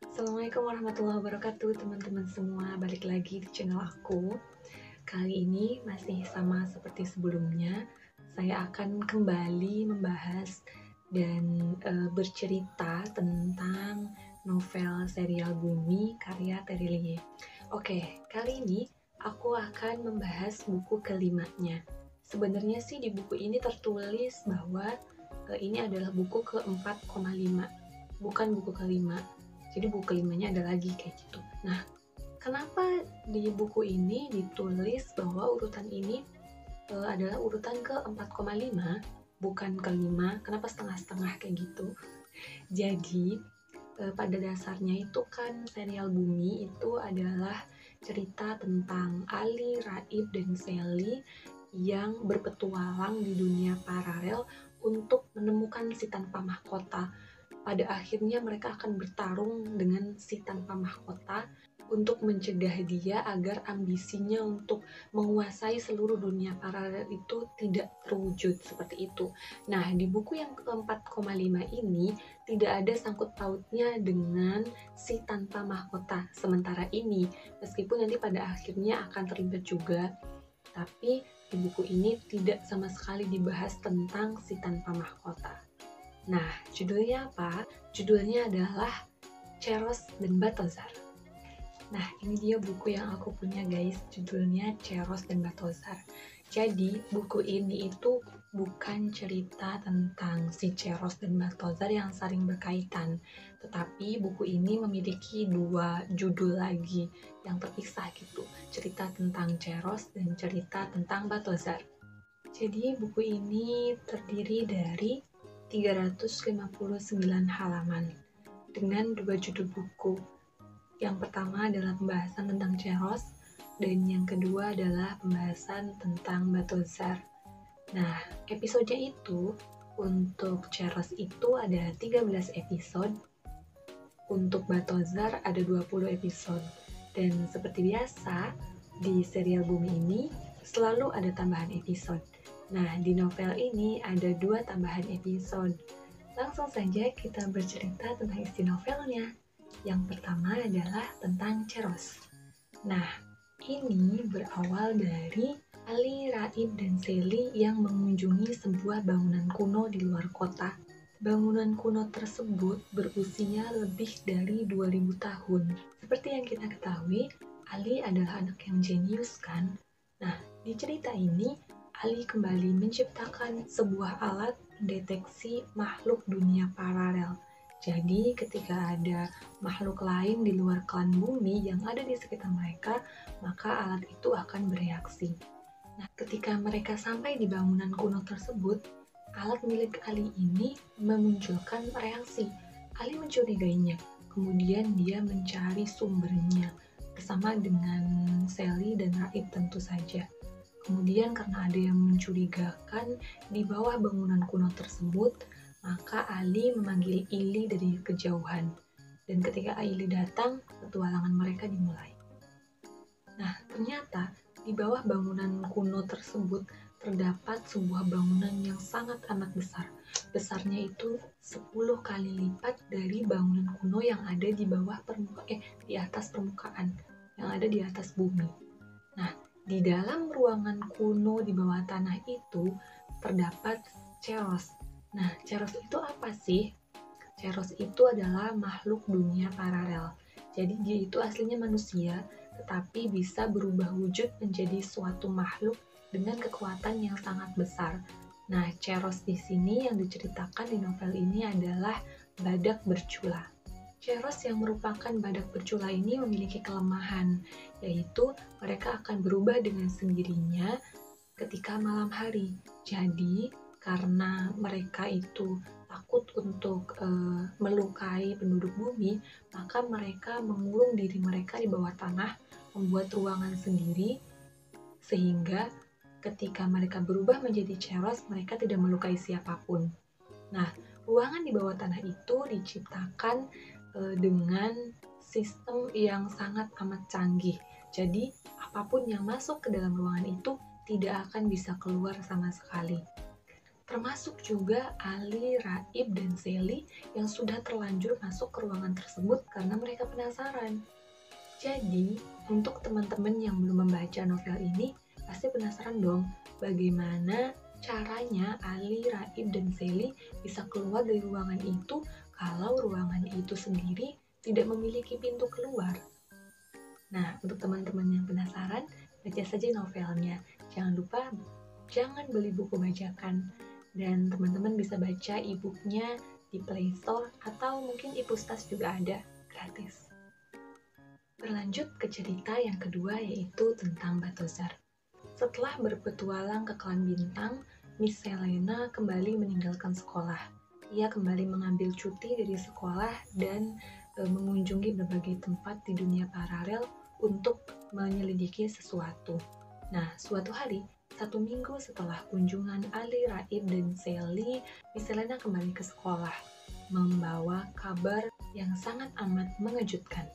Assalamualaikum warahmatullahi wabarakatuh teman-teman semua, balik lagi di channel aku. Kali ini masih sama seperti sebelumnya, saya akan kembali membahas dan bercerita tentang novel serial Bumi karya Terilie. Oke, kali ini aku akan membahas buku kelimanya. Sebenarnya sih di buku ini tertulis bahwa ini adalah buku ke-4,5, bukan buku kelima. Jadi buku kelimanya ada lagi kayak gitu. Nah, kenapa di buku ini ditulis bahwa urutan ini adalah urutan ke-4,5, bukan kelima? Kenapa setengah-setengah kayak gitu? Jadi, pada dasarnya itu kan serial Bumi itu adalah cerita tentang Ali, Raib, dan Sally yang berpetualang di dunia paralel untuk menemukan si tanpa mahkota. Pada akhirnya mereka akan bertarung dengan si tanpa mahkota untuk mencegah dia agar ambisinya untuk menguasai seluruh dunia paralel itu tidak terwujud seperti itu. Nah, di buku yang ke-4,5 ini tidak ada sangkut pautnya dengan si tanpa mahkota sementara ini, meskipun nanti pada akhirnya akan terlibat juga, tapi di buku ini tidak sama sekali dibahas tentang si tanpa mahkota. Nah, judulnya apa? Judulnya adalah Ceros dan Batozar. Nah, ini dia buku yang aku punya guys, judulnya Ceros dan Batozar. Jadi, buku ini itu bukan cerita tentang si Ceros dan Batozar yang saling berkaitan, tetapi buku ini memiliki dua judul lagi yang terpisah gitu, cerita tentang Ceros dan cerita tentang Batozar. Jadi, buku ini terdiri dari 359 halaman dengan dua judul buku. Yang pertama adalah pembahasan tentang Ceros dan yang kedua adalah pembahasan tentang Batozar. Nah, episode itu untuk Ceros itu ada 13 episode, untuk Batozar ada 20 episode. Dan seperti biasa, di serial Bumi ini selalu ada tambahan episode. Nah, di novel ini ada 2 tambahan episode. Langsung saja kita bercerita tentang isi novelnya. Yang pertama adalah tentang Ceros. Nah, ini berawal dari Ali, Raib, dan Sally yang mengunjungi sebuah bangunan kuno di luar kota. Bangunan kuno tersebut berusia lebih dari 2000 tahun. Seperti yang kita ketahui, Ali adalah anak yang jenius kan? Nah, di cerita ini Ali kembali menciptakan sebuah alat mendeteksi makhluk dunia paralel. Jadi ketika ada makhluk lain di luar klan bumi yang ada di sekitar mereka, maka alat itu akan bereaksi. Nah, ketika mereka sampai di bangunan kuno tersebut, alat milik Ali ini memunculkan reaksi. Ali mencurigainya, kemudian dia mencari sumbernya bersama dengan Sally dan Raib tentu saja. Kemudian karena ada yang mencurigakan di bawah bangunan kuno tersebut, maka Ali memanggil Ili dari kejauhan. Dan ketika Ili datang, petualangan mereka dimulai. Nah, ternyata di bawah bangunan kuno tersebut terdapat sebuah bangunan yang sangat amat besar. Besarnya itu 10 kali lipat dari bangunan kuno yang ada di bawah di atas permukaan, yang ada di atas bumi. Nah, di dalam ruangan kuno di bawah tanah itu terdapat Ceros. Nah, Ceros itu apa sih? Ceros itu adalah makhluk dunia paralel. Jadi dia itu aslinya manusia, tetapi bisa berubah wujud menjadi suatu makhluk dengan kekuatan yang sangat besar. Nah, Ceros di sini yang diceritakan di novel ini adalah badak bercula. Ceros yang merupakan badak bercula ini memiliki kelemahan, yaitu mereka akan berubah dengan sendirinya ketika malam hari. Jadi, karena mereka itu takut untuk melukai penduduk bumi, maka mereka mengurung diri mereka di bawah tanah, membuat ruangan sendiri, sehingga ketika mereka berubah menjadi Ceros, mereka tidak melukai siapapun. Nah, ruangan di bawah tanah itu diciptakan dengan sistem yang sangat amat canggih. Jadi, apapun yang masuk ke dalam ruangan itu tidak akan bisa keluar sama sekali. termasuk juga Ali, Raib, dan Sally yang sudah terlanjur masuk ke ruangan tersebut karena mereka penasaran. Jadi, untuk teman-teman yang belum membaca novel ini, pasti penasaran dong bagaimana caranya Ali, Raib, dan Sally bisa keluar dari ruangan itu kalau ruangan itu sendiri tidak memiliki pintu keluar. Nah, untuk teman-teman yang penasaran, baca saja novelnya. Jangan lupa, jangan beli buku bajakan. Dan teman-teman bisa baca e-booknya di Play Store atau mungkin e-Pustas juga ada, gratis. Berlanjut ke cerita yang kedua, yaitu tentang Balthazar. Setelah berpetualang ke klan bintang, Miss Selena kembali meninggalkan sekolah. Ia kembali mengambil cuti dari sekolah dan mengunjungi berbagai tempat di dunia paralel untuk menyelidiki sesuatu. Nah, suatu hari, 1 minggu setelah kunjungan Ali, Raib, dan Sally, Miss Selena kembali ke sekolah, membawa kabar yang sangat amat mengejutkan.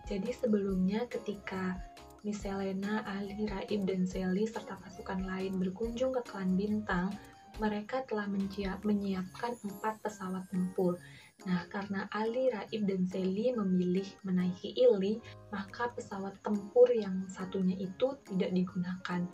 Jadi sebelumnya ketika Miss Selena, Ali, Raib, dan Sally serta pasukan lain berkunjung ke klan bintang, mereka telah menyiapkan 4 pesawat tempur. Nah, karena Ali, Raib, dan Sally memilih menaiki Ili, maka pesawat tempur yang satunya itu tidak digunakan.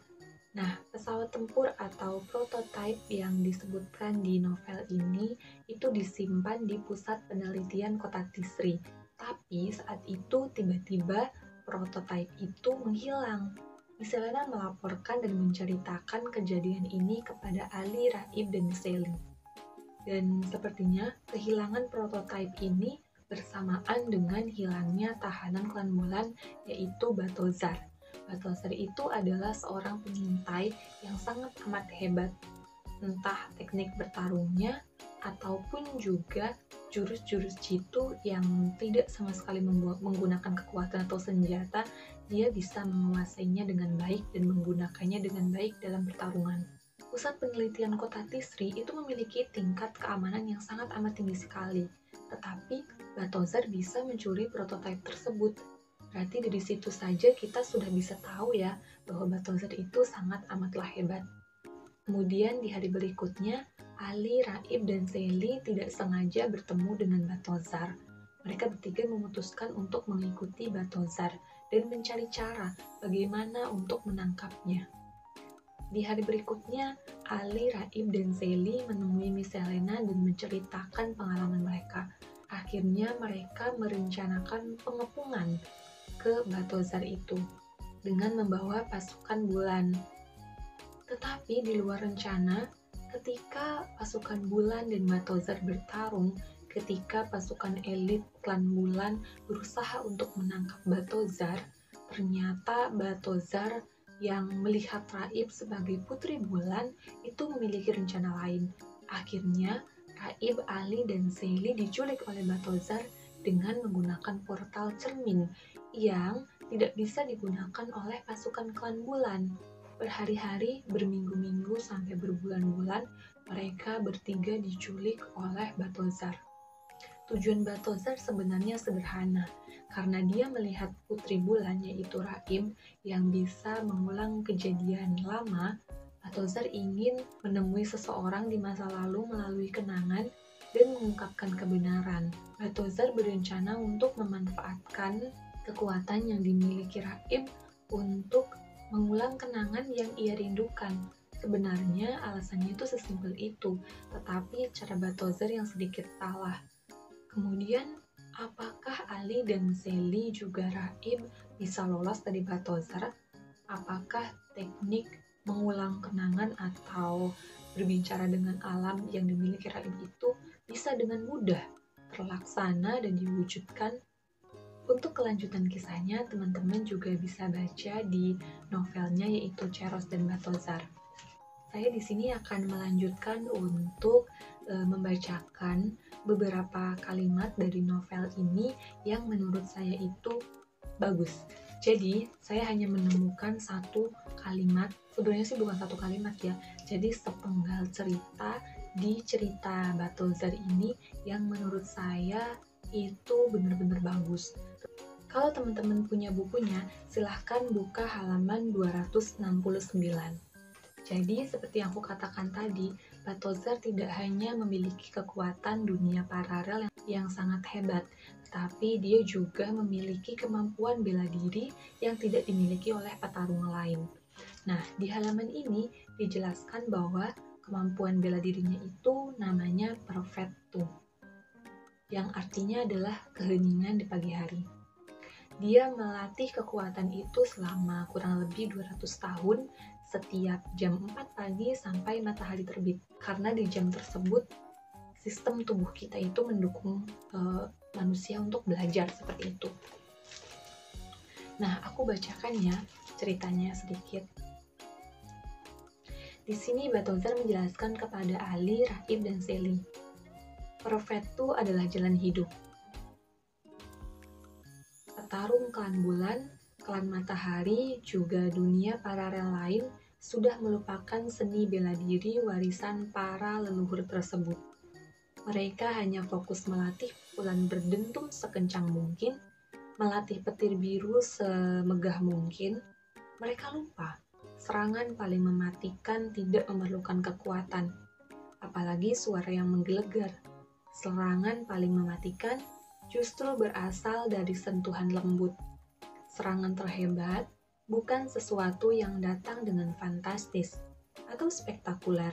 Nah, pesawat tempur atau prototipe yang disebutkan di novel ini itu disimpan di pusat penelitian kota Tisri. Tapi saat itu tiba-tiba prototipe itu menghilang. Miss Selena melaporkan dan menceritakan kejadian ini kepada Ali, Raib, dan Sally. Dan sepertinya kehilangan prototipe ini bersamaan dengan hilangnya tahanan klan bulan, yaitu Balthazar. Balthazar itu adalah seorang pengintai yang sangat amat hebat. Entah teknik bertarungnya ataupun juga jurus-jurus jitu yang tidak sama sekali menggunakan kekuatan atau senjata, dia bisa menguasainya dengan baik dan menggunakannya dengan baik dalam pertarungan. Pusat penelitian kota Tisri itu memiliki tingkat keamanan yang sangat amat tinggi sekali, tetapi Balthazar bisa mencuri prototipe tersebut. Berarti dari situ saja kita sudah bisa tahu ya bahwa Balthazar itu sangat amatlah hebat. Kemudian di hari berikutnya, Ali, Raib, dan Sally tidak sengaja bertemu dengan Balthazar. Mereka bertiga memutuskan untuk mengikuti Balthazar dan mencari cara bagaimana untuk menangkapnya. Di hari berikutnya, Ali, Raib, dan Sally menemui Miss Selena dan menceritakan pengalaman mereka. Akhirnya mereka merencanakan pengepungan ke Balthazar itu dengan membawa pasukan bulan. Tetapi di luar rencana, ketika pasukan bulan dan Balthazar bertarung, ketika pasukan elit klan bulan berusaha untuk menangkap Balthazar, ternyata Balthazar yang melihat Raib sebagai putri bulan itu memiliki rencana lain. Akhirnya, Raib, Ali, dan Sally diculik oleh Balthazar dengan menggunakan portal cermin yang tidak bisa digunakan oleh pasukan klan bulan. Berhari-hari, berminggu-minggu, sampai berbulan-bulan, mereka bertiga diculik oleh Balthazar. Tujuan Balthazar sebenarnya sederhana, karena dia melihat putri bulan yaitu Raib yang bisa mengulang kejadian lama. Balthazar ingin menemui seseorang di masa lalu melalui kenangan dan mengungkapkan kebenaran. Balthazar berencana untuk memanfaatkan kekuatan yang dimiliki Raib untuk mengulang kenangan yang ia rindukan. Sebenarnya alasannya itu sesimpel itu, tetapi cara Balthazar yang sedikit salah. Kemudian, apakah Ali dan Sally juga Raib bisa lolos dari Balthazar? Apakah teknik mengulang kenangan atau berbicara dengan alam yang dimiliki Raib itu bisa dengan mudah terlaksana dan diwujudkan? Untuk kelanjutan kisahnya, teman-teman juga bisa baca di novelnya yaitu Ceros dan Balthazar. Saya di sini akan melanjutkan untuk membacakan beberapa kalimat dari novel ini yang menurut saya itu bagus. Jadi, saya hanya menemukan satu kalimat, sebenarnya sih bukan satu kalimat ya, jadi sepenggal cerita di cerita Balthazar ini yang menurut saya itu benar-benar bagus. Kalau teman-teman punya bukunya, silahkan buka halaman 269. Jadi seperti yang aku katakan tadi, Batozer tidak hanya memiliki kekuatan dunia paralel yang sangat hebat, tapi dia juga memiliki kemampuan bela diri yang tidak dimiliki oleh petarung lain. Nah, di halaman ini dijelaskan bahwa kemampuan bela dirinya itu namanya Perfettum, yang artinya adalah keheningan di pagi hari. Dia melatih kekuatan itu selama kurang lebih 200 tahun setiap jam 4 pagi sampai matahari terbit. Karena di jam tersebut sistem tubuh kita itu mendukung manusia untuk belajar seperti itu. Nah, aku bacakan ya ceritanya sedikit. Di sini Batozer menjelaskan kepada Ali, Rakib, dan Seli. Perfettu adalah jalan hidup. Petarung klan bulan, klan matahari, juga dunia paralel lain sudah melupakan seni bela diri warisan para leluhur tersebut. Mereka hanya fokus melatih pukulan berdentum sekencang mungkin, melatih petir biru semegah mungkin. Mereka lupa, serangan paling mematikan tidak memerlukan kekuatan, apalagi suara yang menggelegar. Serangan paling mematikan justru berasal dari sentuhan lembut. Serangan terhebat bukan sesuatu yang datang dengan fantastis atau spektakuler.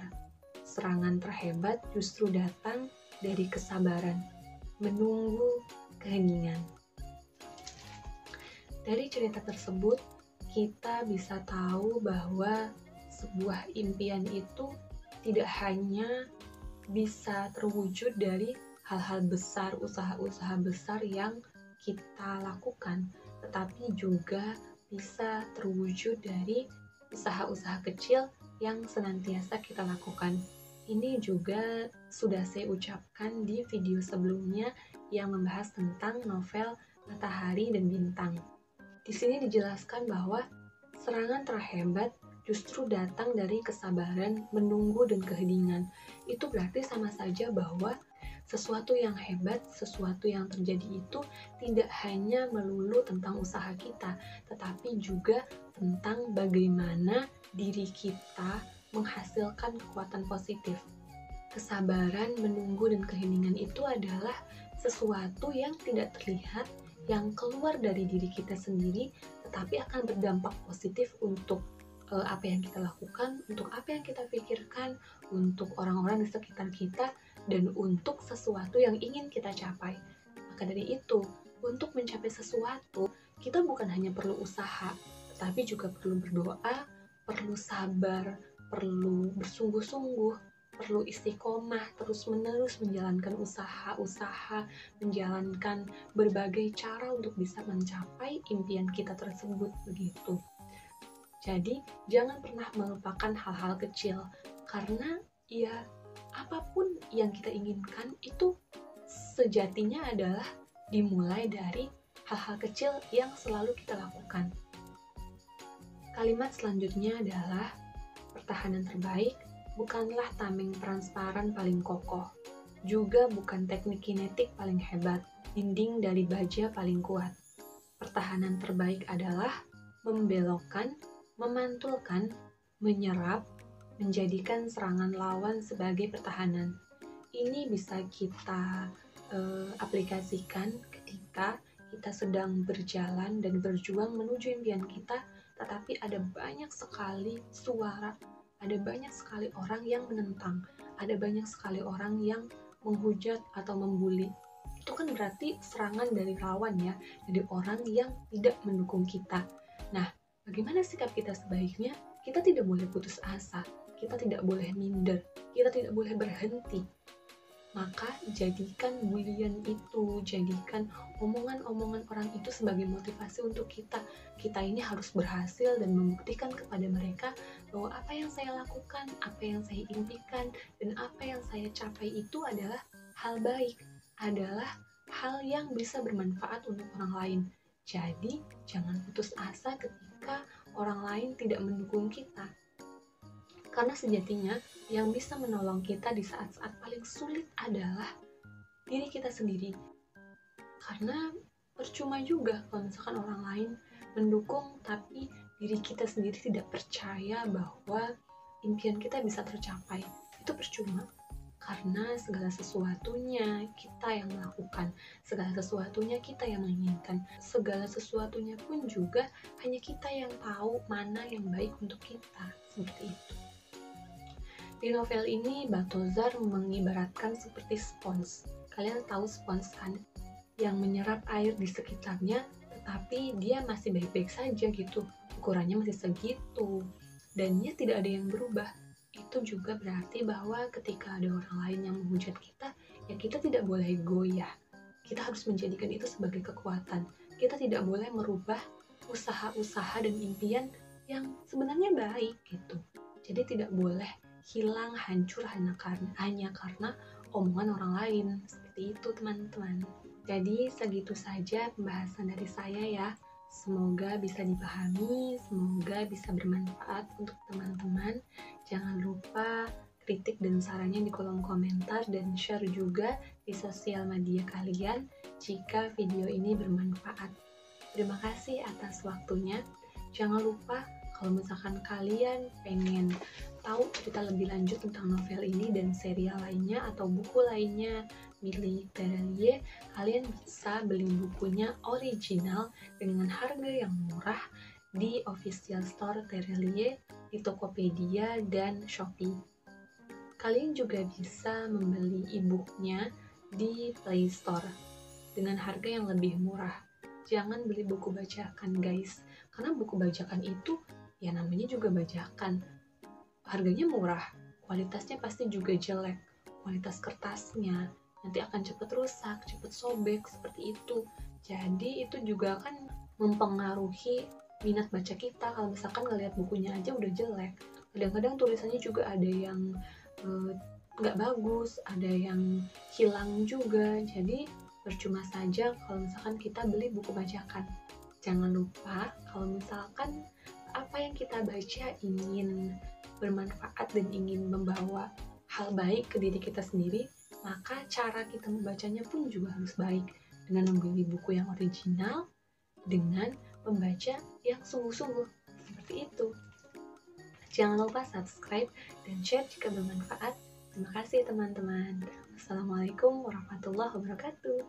Serangan terhebat justru datang dari kesabaran, menunggu keheningan. Dari cerita tersebut, kita bisa tahu bahwa sebuah impian itu tidak hanya bisa terwujud dari hal-hal besar, usaha-usaha besar yang kita lakukan, tetapi juga bisa terwujud dari usaha-usaha kecil yang senantiasa kita lakukan. Ini juga sudah saya ucapkan di video sebelumnya yang membahas tentang novel Matahari dan Bintang. Di sini dijelaskan bahwa serangan terhebat justru datang dari kesabaran, menunggu, dan keheningan. Itu berarti sama saja bahwa sesuatu yang hebat, sesuatu yang terjadi itu tidak hanya melulu tentang usaha kita, tetapi juga tentang bagaimana diri kita menghasilkan kekuatan positif. Kesabaran, menunggu, dan keheningan itu adalah sesuatu yang tidak terlihat, yang keluar dari diri kita sendiri, tetapi akan berdampak positif untuk apa yang kita lakukan, untuk apa yang kita pikirkan, untuk orang-orang di sekitar kita, dan untuk sesuatu yang ingin kita capai. Maka dari itu, untuk mencapai sesuatu, kita bukan hanya perlu usaha, tetapi juga perlu berdoa, perlu sabar, perlu bersungguh-sungguh, perlu istiqomah, terus-menerus menjalankan usaha-usaha, menjalankan berbagai cara untuk bisa mencapai impian kita tersebut, begitu. Jadi, jangan pernah melupakan hal-hal kecil, karena ya apapun yang kita inginkan itu sejatinya adalah dimulai dari hal-hal kecil yang selalu kita lakukan. Kalimat selanjutnya adalah, pertahanan terbaik bukanlah tameng transparan paling kokoh, juga bukan teknik kinetik paling hebat, dinding dari baja paling kuat. Pertahanan terbaik adalah membelokkan, memantulkan, menyerap, menjadikan serangan lawan sebagai pertahanan. Ini bisa kita aplikasikan ketika kita sedang berjalan dan berjuang menuju impian kita, tetapi ada banyak sekali suara, ada banyak sekali orang yang menentang, ada banyak sekali orang yang menghujat atau membuli. Itu kan berarti serangan dari lawan ya, dari orang yang tidak mendukung kita. Nah, bagaimana sikap kita sebaiknya? Kita tidak boleh putus asa, kita tidak boleh minder, kita tidak boleh berhenti. Maka jadikan bulian itu, jadikan omongan-omongan orang itu sebagai motivasi untuk kita. Kita ini harus berhasil dan membuktikan kepada mereka bahwa apa yang saya lakukan, apa yang saya impikan, dan apa yang saya capai itu adalah hal baik, adalah hal yang bisa bermanfaat untuk orang lain. Jadi, jangan putus asa ketika orang lain tidak mendukung kita. Karena sejatinya yang bisa menolong kita di saat-saat paling sulit adalah diri kita sendiri. Karena percuma juga kalau misalkan orang lain mendukung tapi diri kita sendiri tidak percaya bahwa impian kita bisa tercapai, itu percuma. Karena segala sesuatunya kita yang melakukan, segala sesuatunya kita yang menginginkan, segala sesuatunya pun juga hanya kita yang tahu mana yang baik untuk kita, seperti itu. Di novel ini, Balthazar mengibaratkan seperti spons. Kalian tahu spons kan? Yang menyerap air di sekitarnya, tetapi dia masih baik-baik saja gitu. Ukurannya masih segitu, dan dia tidak ada yang berubah. Itu juga berarti bahwa ketika ada orang lain yang menghujat kita, ya kita tidak boleh goyah. Kita harus menjadikan itu sebagai kekuatan. Kita tidak boleh merubah usaha-usaha dan impian yang sebenarnya baik gitu. Jadi tidak boleh hilang, hancur hanya karena omongan orang lain. Seperti itu teman-teman. Jadi segitu saja pembahasan dari saya ya. Semoga bisa dipahami, semoga bisa bermanfaat untuk teman-teman. Jangan lupa kritik dan sarannya di kolom komentar dan share juga di sosial media kalian jika video ini bermanfaat. Terima kasih atas waktunya. Jangan lupa kalau misalkan kalian pengen tahu cerita lebih lanjut tentang novel ini dan serial lainnya atau buku lainnya milik Terelie, kalian bisa beli bukunya original dengan harga yang murah di official store Terelie, di Tokopedia dan Shopee. Kalian juga bisa membeli e-booknya di Play Store dengan harga yang lebih murah. Jangan beli buku bajakan guys, karena buku bajakan itu ya namanya juga bajakan. Harganya murah, kualitasnya pasti juga jelek. Kualitas kertasnya nanti akan cepat rusak, cepat sobek, seperti itu. Jadi itu juga akan mempengaruhi minat baca kita. Kalau misalkan ngelihat bukunya aja udah jelek, kadang-kadang tulisannya juga ada yang nggak bagus, ada yang hilang juga. Jadi percuma saja kalau misalkan kita beli buku bajakan. Jangan lupa kalau misalkan apa yang kita baca ingin bermanfaat dan ingin membawa hal baik ke diri kita sendiri, maka cara kita membacanya pun juga harus baik, dengan membeli buku yang original, dengan membaca yang sungguh-sungguh, seperti itu. Jangan lupa subscribe dan share jika bermanfaat. Terima kasih teman-teman. Wassalamualaikum warahmatullahi wabarakatuh.